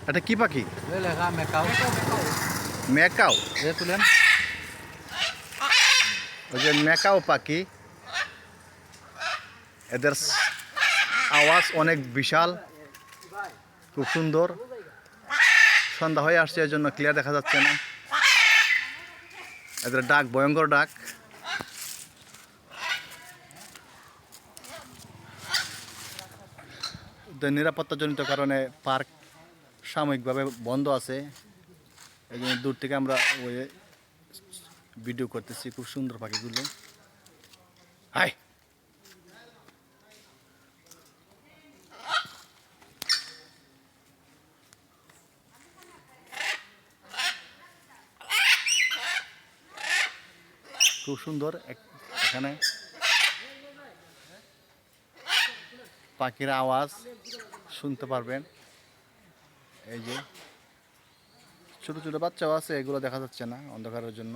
এটা কি পাখি? লেখা মেকাও। ম্যাকাও। এ তুলেন। ওই যে ম্যাকাও পাখি, এদের আওয়াজ অনেক বিশাল, খুব সুন্দর। সন্ধ্যা হয়ে আসছে, এর জন্য ক্লিয়ার দেখা যাচ্ছে না। এদের ডাক ভয়ঙ্কর ডাক। নিরাপত্তাজনিত কারণে পার্ক সাময়িকভাবে বন্ধ আছে। এই জন্য দূর থেকে আমরা ওই ভিডিও করতেছি। খুব সুন্দর পাখিগুলো। হাই, খুব সুন্দর। এখানে পাখির আওয়াজ শুনতে পারবেন। এই যে ছোট ছোট বাচ্চাও আছে, এগুলো দেখা যাচ্ছে না অন্ধকারের জন্য।